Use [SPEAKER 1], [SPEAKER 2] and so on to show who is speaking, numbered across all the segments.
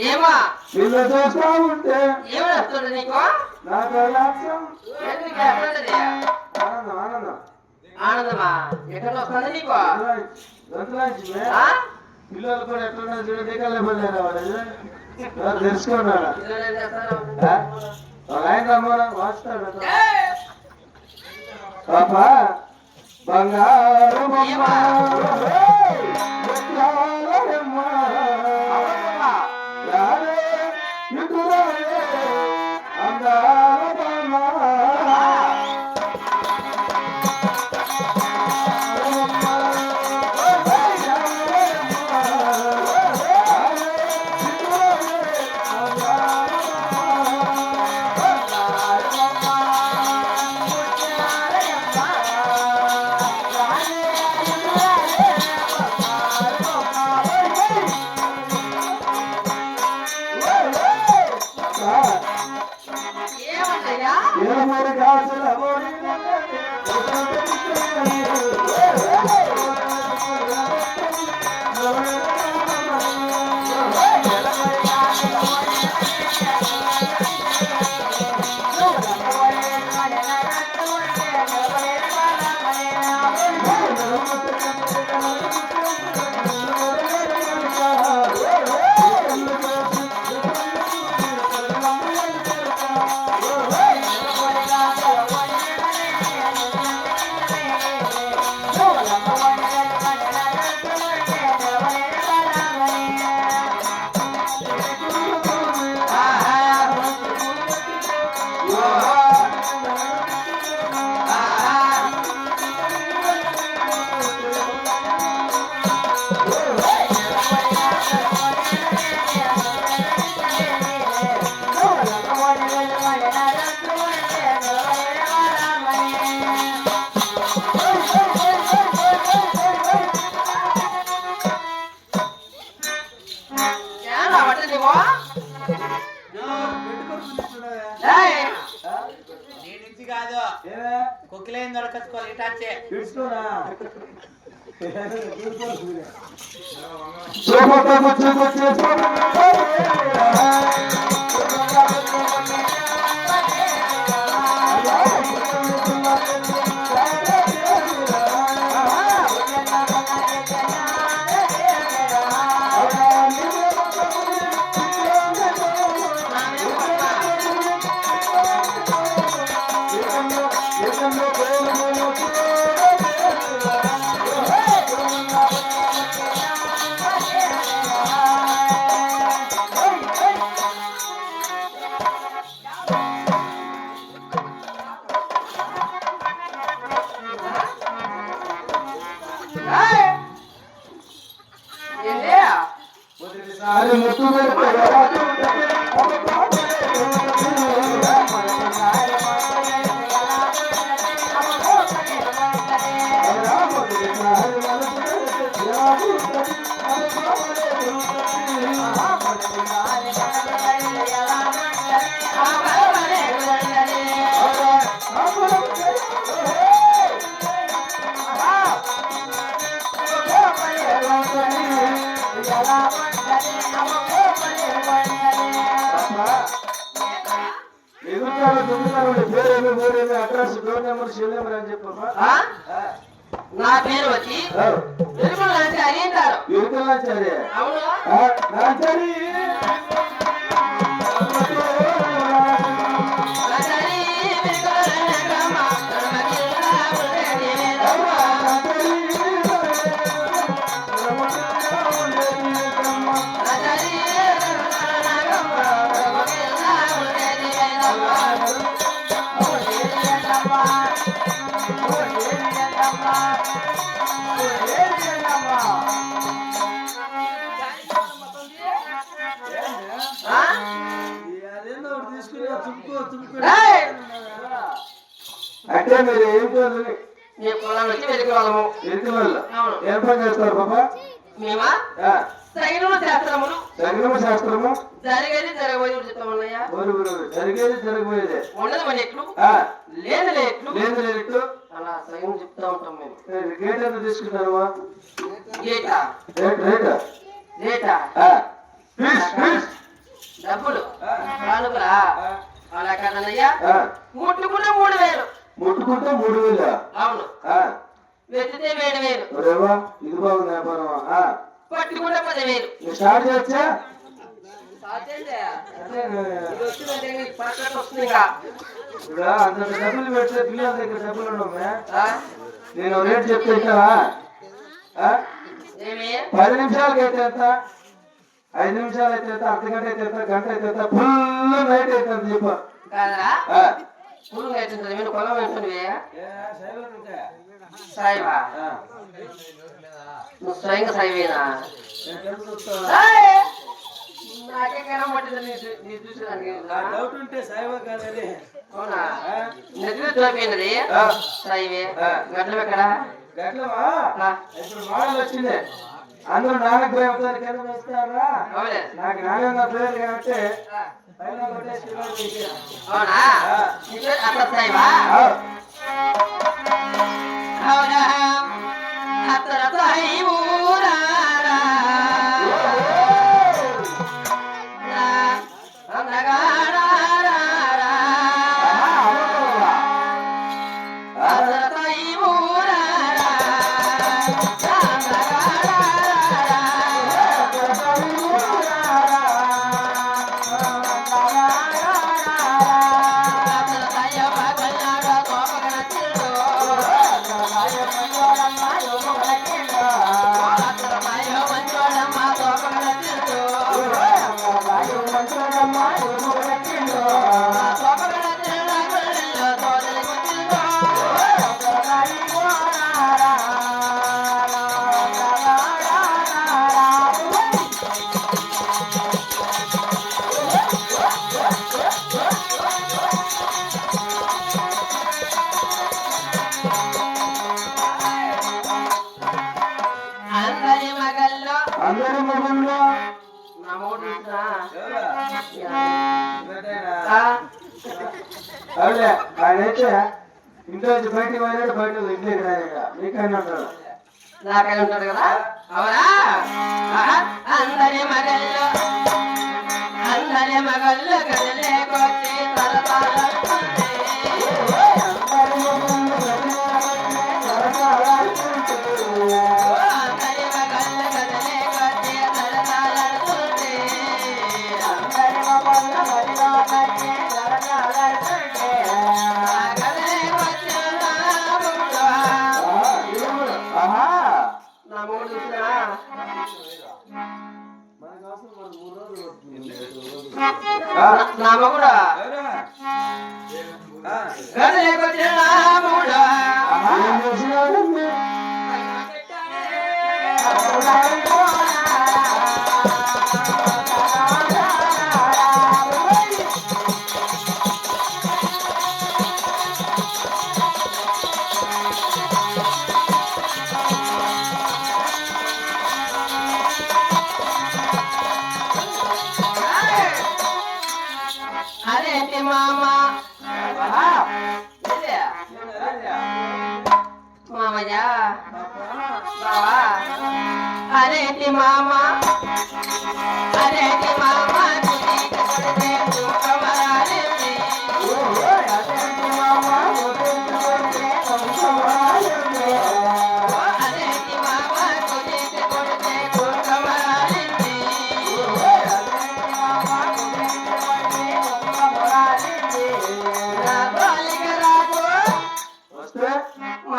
[SPEAKER 1] ఏమా నిన్ను చూస్తా ఉంటే ఏమొస్తుంది నీకు? నాకు ఆనందం ఆనందం ఆనందమా ఎక్కడ వస్తుంది నీకు? పిల్లలు కూడా ఎట్లా చూడలేకలే తెలుసుకున్నాడు ఆయన రమ్మన్నా వాస్తాడు పాప బంగారు కొక్కిలేని దొరకచ్చుకోవాలి ఇటాచే తీసుకోరా
[SPEAKER 2] ఏమి address door number cell number అని చెప్పమ్మా.
[SPEAKER 1] నా పేరు వచ్చి ఎరుకలాచారి అంటారు.
[SPEAKER 2] ఎరుకలాచారి?
[SPEAKER 1] అవును.
[SPEAKER 2] లాచారి అంటే మీరు ఏం చేయాలి?
[SPEAKER 1] ఎరుకవాళ్ళము.
[SPEAKER 2] ఎరుకవాళ్ళు ఏం పని చేస్తారు బాబా?
[SPEAKER 1] మేమా సైన్యము శాస్త్రములు.
[SPEAKER 2] సైన్యము శాస్త్రము
[SPEAKER 1] జరిగేది జరగబోయేది చెప్తామన్నయ్యా.
[SPEAKER 2] జరిగేది జరగబోయేది.
[SPEAKER 1] ఉండదు మన ఎట్లు లేదు
[SPEAKER 2] లేట్లు
[SPEAKER 1] అలా సైన్యం చెప్తా ఉంటాం మేము.
[SPEAKER 2] గేట్ ఎంత తీసుకుంటారువా?
[SPEAKER 1] గేటా? రేటా డబ్బులు కానుకలా? అలా కాదన్నయ్యా. ముట్టుకుంటే 3000.
[SPEAKER 2] ముట్టుకుంటే 3000?
[SPEAKER 1] అవును. వెతితే 7000.
[SPEAKER 2] ఇది బాగుంది వ్యాపారం.
[SPEAKER 1] పట్టుకుంటే 10,000.
[SPEAKER 2] స్టార్ట్ చేయొచ్చా? అంత డబ్బులు పెడితే పిల్లల దగ్గర డబ్బులు ఉండవు. నేను రేట్ చెప్తే ఇస్తావా? 10 నిమిషాలకి అయితే ఎంత, 5 నిమిషాలు అయితే ఎంత, అర్ధగంట అయితే ఎంత, గంట అయితే ఎంత, ఫుల్ నైట్ అయితే ఎంత చెప్పు.
[SPEAKER 1] సాయివా నువ్వు స్వయంగా సాయివేనా? నాకే కనబట్టింది నీ చూసేదానికి. అవునా? నిద్ర చూపింది సాయివే. గట్లం ఎక్కడా?
[SPEAKER 2] ఇప్పుడు మోడల్ వచ్చింది. అందరూ నాన్నకు కింద వస్తారా? నాకు నాన్న పేరు కాబట్టి
[SPEAKER 1] అవునా? అట్లా సాయివా? అవునా? అత్తర సాయి ఊరా
[SPEAKER 2] అవులే ఆయనైతే ఇంట్లో నుంచి బయటికి పోయినాడు, బయట ఇంట్లోకి రాయట. మీకైనా ఉంటాడు,
[SPEAKER 1] నాకైనా ఉంటాడు కదా. అవునా? అందరి మగల్లో గదిలే కొట్టి తరపాలనుకుంటే నామ కూడా అదేంటి మామ మామయ్య బావా అదేంటి మామ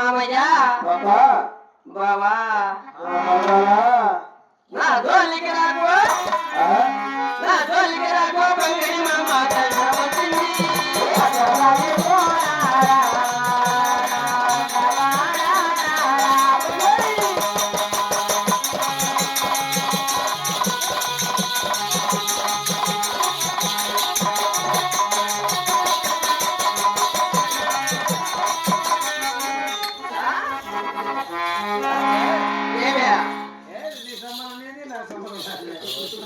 [SPEAKER 1] మామయ్య
[SPEAKER 2] బాబా
[SPEAKER 1] బావా నా జోలికి రాకు నా జోలికి రాకు బంగిడి మామ వచ్చింది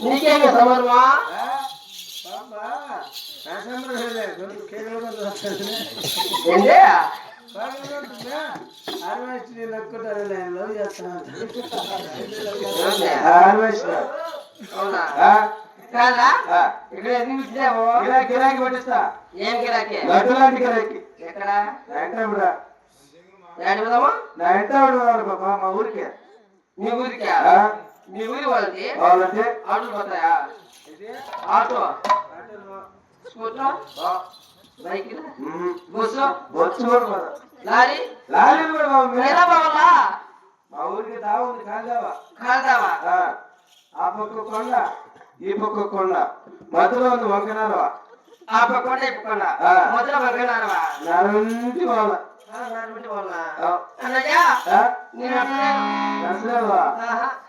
[SPEAKER 1] నీకేంటి సమర్మా ఏంటి అవునా కాదా ఇక్కడ ఎందుకు ఇచ్చావు
[SPEAKER 2] గిరాకీ పట్టిస్తా
[SPEAKER 1] ఏం గిరాకీ
[SPEAKER 2] లడ్డు లాంటి గిరాకీ
[SPEAKER 1] ఎక్కడ
[SPEAKER 2] ఏడు
[SPEAKER 1] పోదామా
[SPEAKER 2] నా ఇంట బాబా మా ఊరికి
[SPEAKER 1] మీ ఊరికా మీ ఊరి వాళ్ళకి
[SPEAKER 2] వాళ్ళంటే
[SPEAKER 1] ఆటోలు పోతాయా ఆటో స్కూటర్ బైక్ బస్సు
[SPEAKER 2] బొచ్చు కూడా పోదా
[SPEAKER 1] లారీ
[SPEAKER 2] లారీలు కూడా బాబు
[SPEAKER 1] ఎలా పోవాలా
[SPEAKER 2] మా ఊరికి దావ ఉంది కాదావా
[SPEAKER 1] కాదావా
[SPEAKER 2] ఆ పక్క కొండ ఈ పక్క కొండ మధ్యలో ఉంది వంకనాలవా
[SPEAKER 1] ఆ పక్కండ ఈ పక్కండ మొదలు పంపినారవా
[SPEAKER 2] నరంటి వాళ్ళ
[SPEAKER 1] అన్నయ్యా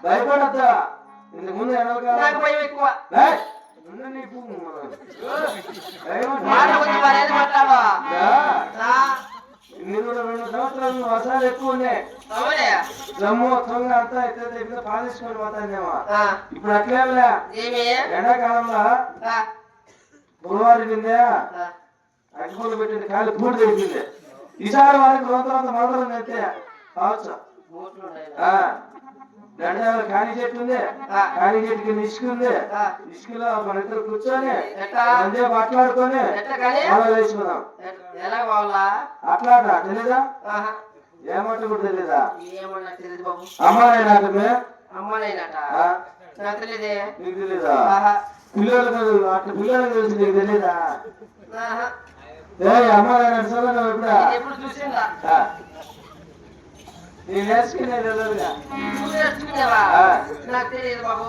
[SPEAKER 2] భయపడద్దా ఇంతకు ముందు
[SPEAKER 1] నాకు భయం ఎక్కువ
[SPEAKER 2] నీకు 2 సంవత్సరాలు వర్షాలు ఎక్కువ ఉన్నాయి జమ్ము తొంగ అంతా అయితే పాలించుకొని పోతానేమో ఇప్పుడు అట్లేలా ఎండాకాలంలో బుధవారి నిందా అగ్గిపూలు పెట్టింది కాలి పూడి తెచ్చింది ఈసారి వాళ్ళకి రోజులంతా మొదలు అయితే కావచ్చు దండాలు ఖాళీ చెట్టు ఉంది ఖాళీ చెట్టు కింద ఇసుక ఉంది ఇసుకలో మన ఇద్దరు కూర్చొని అంతే మాట్లాడుకొని మనం వేసుకుందాం అట్లాట తెలీదా ఏమంటే కూడా తెలీదా నీకు తెలీదా పిల్లలకు అట్లా పిల్లలకు తెలిసి నీకు తెలీదా అమ్మ
[SPEAKER 1] ఎప్పుడు చూసిందా
[SPEAKER 2] నేను నేర్చుకునేది
[SPEAKER 1] నేర్చుకునేవా నాకు తెలియదు బాబు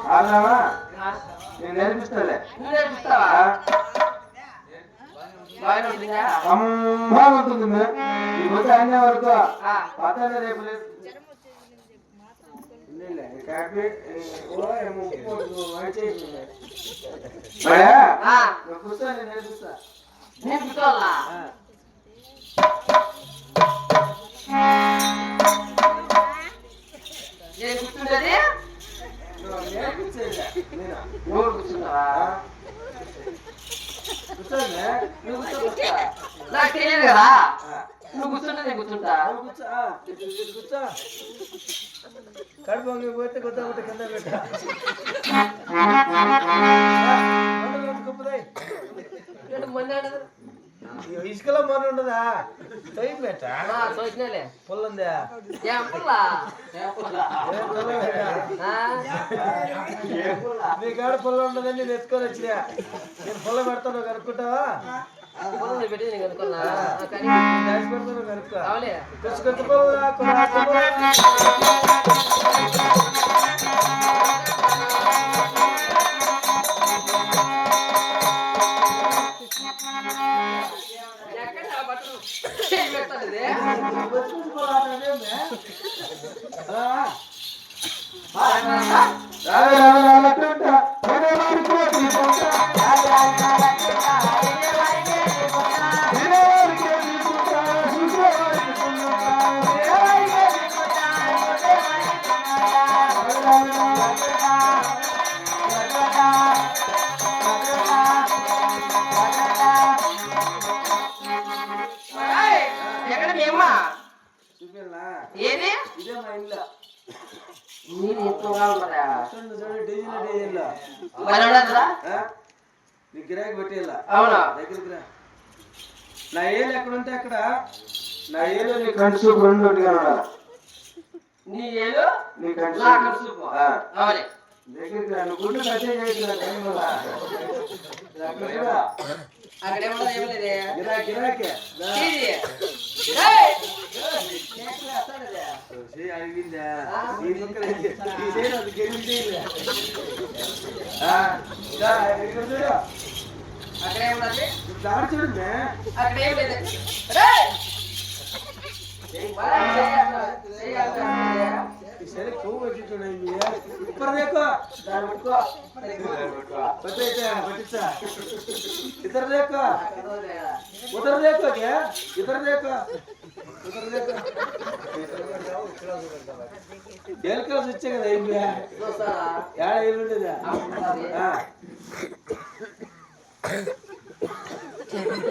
[SPEAKER 2] నేను నేర్పిస్తాలే
[SPEAKER 1] నేర్పిస్తావా
[SPEAKER 2] అమ్మా ఉంటుంది ఈ పోతే అనే వరకు పతానే రేపు లేదు కూర్చో నేను నేర్పిస్తా
[SPEAKER 1] నేర్పుకోవాలా ఏం కూర్చుంటది నువ్వు కూర్చుంటావా నాకు తెలియదు కదా నువ్వు కూర్చుంటా నేను కూర్చుంటా
[SPEAKER 2] కడుపు పోతే కొత్త కొత్త కింద పెట్ట ఇసుకలో మొన్న ఉండదా తొయ్యి పెట్ట పుల్లుందా నీ కాడ పుల్ల ఉండదని నేను ఎత్తుకొని వచ్చినా నేను పుల్ల పెడతాను కనుక్కుంటావా
[SPEAKER 1] పెట్టి నేను కనుక్కున్నా
[SPEAKER 2] పెడతాను కనుక్కో కొంచెం కొంచెం పుల్ల
[SPEAKER 1] ఏది
[SPEAKER 2] ఇదే మా ఇంట్లో
[SPEAKER 1] మీరు ఎక్కువగా ఉన్నారా
[SPEAKER 2] నీ గిరాకి పెట్టేలా
[SPEAKER 1] అవునా
[SPEAKER 2] దగ్గరికి రా నా ఏళ్ళు ఎక్కడ ఉంటే అక్కడ నా ఏళ్ళు నీ కంటి చూపు రెండు ఒకటిగా ఉండాలి
[SPEAKER 1] నీ ఏళ్ళు
[SPEAKER 2] నీ కంటి
[SPEAKER 1] చూపు అవునే
[SPEAKER 2] దగ్గరికి రా నువ్వు గుండె కట్టే
[SPEAKER 1] అక్కడేమో ఏమలేదు
[SPEAKER 2] గిరాకీ
[SPEAKER 1] ఇది
[SPEAKER 2] ఈ పక్కన ఈ సైడ్ అది గెలిచి చేయలే ఇక్కడ చూడు
[SPEAKER 1] అక్కడ ఏమున్నది
[SPEAKER 2] దాడి చూడండి
[SPEAKER 1] అక్కడ ఏం లేదు
[SPEAKER 2] సరే కొవ్వు వచ్చి చూడండి ఇప్పుడు देखो
[SPEAKER 1] దాని పెట్టుకో
[SPEAKER 2] पतिचा इधर देखो उधर देखो क्या इधर देखो उधर देखो डेल का स्विच కదా ఏంది
[SPEAKER 1] చూస్తారా
[SPEAKER 2] యాడ ఏలుండదా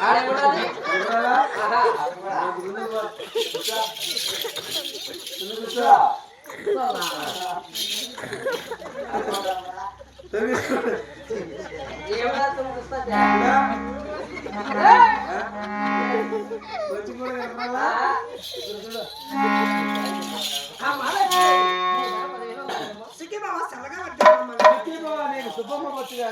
[SPEAKER 1] ఆడే ఉండాలి
[SPEAKER 2] చూడరా
[SPEAKER 1] ఆహా
[SPEAKER 2] చూడరా
[SPEAKER 1] ఏమన్నా చూస్తా
[SPEAKER 2] వచ్చి కూడా కనపడాలా చూడు
[SPEAKER 1] ఆ మాలే
[SPEAKER 3] సిక్కి బావ సలగా పట్టాడు
[SPEAKER 2] సిక్కి బావ నేను సుబ్బమ్మ వచ్చిగా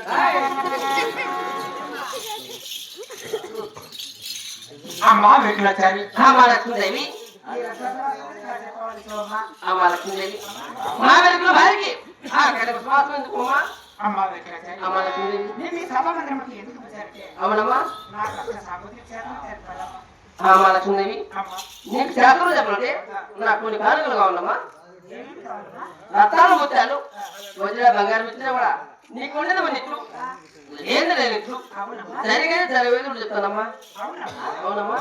[SPEAKER 1] అమ్మా వెంకటాచారి అమ్మా లక్ష్మీదేవి అమ్మా లక్ష్మీదేవి మా వెలుగులో వారికి అక్కడ విశ్వాసం ఎందుకమ్మా
[SPEAKER 3] అమ్మా వెంకటాచారి
[SPEAKER 1] అమ్మా లక్ష్మీదేవి
[SPEAKER 3] నేను ఈ సభ మందిరంకి ఎందుకు వచ్చారంటే
[SPEAKER 1] అవునమ్మా
[SPEAKER 3] నాకు అక్కడ సాగుతీ చేతను చేర్పాలమ్మా
[SPEAKER 1] అమ్మా లక్ష్మీదేవి
[SPEAKER 3] అమ్మా
[SPEAKER 1] నీకు శాస్త్రం చెప్పండి నాకు కొన్ని కానుకలు కావాలమ్మా
[SPEAKER 3] ఏమి కావాలమ్మా
[SPEAKER 1] రత్నాలు ముత్యాలు వజ్ర బంగారం ఇచ్చినా కూడా నీకు ఉండదు మన ఇట్లు లేదు నేను ఇట్లు జరిగేది జరగలేదు చెప్తానమ్మా
[SPEAKER 3] అవునమ్మా
[SPEAKER 1] అవునమ్మా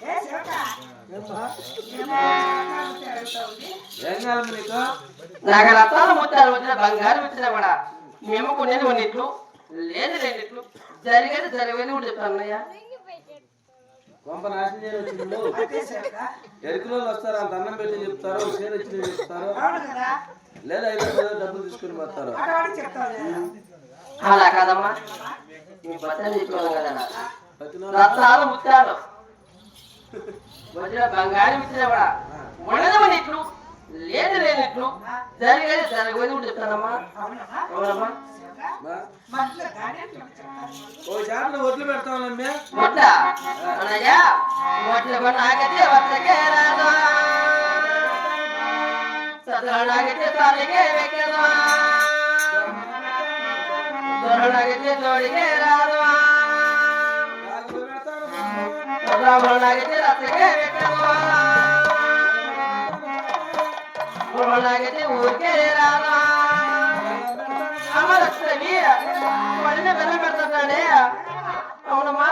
[SPEAKER 3] ఏ శివక
[SPEAKER 2] ఏం కావాలి నీకు
[SPEAKER 1] నాకు రత్నాలు ముత్యాలు వచ్చిన బంగారం ఇచ్చినా కూడా మేము కొనేది మన ఇట్లు లేదు రెండు ఇట్లు జరిగేది జరగలేదు కూడా చెప్తాను అన్నయ్య
[SPEAKER 2] కొంప నాశనం చేయని వచ్చిండు
[SPEAKER 3] అదే శివక
[SPEAKER 2] ఎరుకులో వస్తారు అంత అన్నం పెట్టి చెప్తారు షేర్ వచ్చి చెప్తారు
[SPEAKER 3] అవును కదా
[SPEAKER 2] లేదా 5 డబ్బులు తీసుకుని పోతారు
[SPEAKER 3] అటవాడికి చెప్తావు
[SPEAKER 1] అలా కాదమ్మా మీ బట్టలు చెప్పేవాళ్ళం కదా
[SPEAKER 2] ప్రతినో
[SPEAKER 1] రత్నాలు ముత్యాలు వజ్ర బంగారం ఇచ్చినా కూడా ఉండదు మన ఇట్లు లేదు లేనిట్లు జరిగేది జరగలేదు కూడా చెప్తానమ్మా
[SPEAKER 3] అవునమ్మా
[SPEAKER 1] అవునమ్మా
[SPEAKER 3] శివక మధ్యలో గాడియన్ చెప్తాను
[SPEAKER 2] ఓ జాతర వడ్లు పెడతామమ్మా
[SPEAKER 1] మొట్ట అన్నయ్య మొట్ల కొన్నాగతే వద్దకే రాదు సదరణాగతే తాలిగే వెక్కదు దొరణాగతే తోడిగే రాదు సదరణాగతే రత్తకే వెక్కదు దొరణాగతే ఊరికే రాదు అమరస్తవి వడిన బెల్లం పెడతాడే అవునమ్మా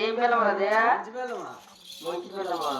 [SPEAKER 1] ఏం బెల్లం అదే
[SPEAKER 2] మంచి బెల్లమా?
[SPEAKER 1] మంచి బెల్లమా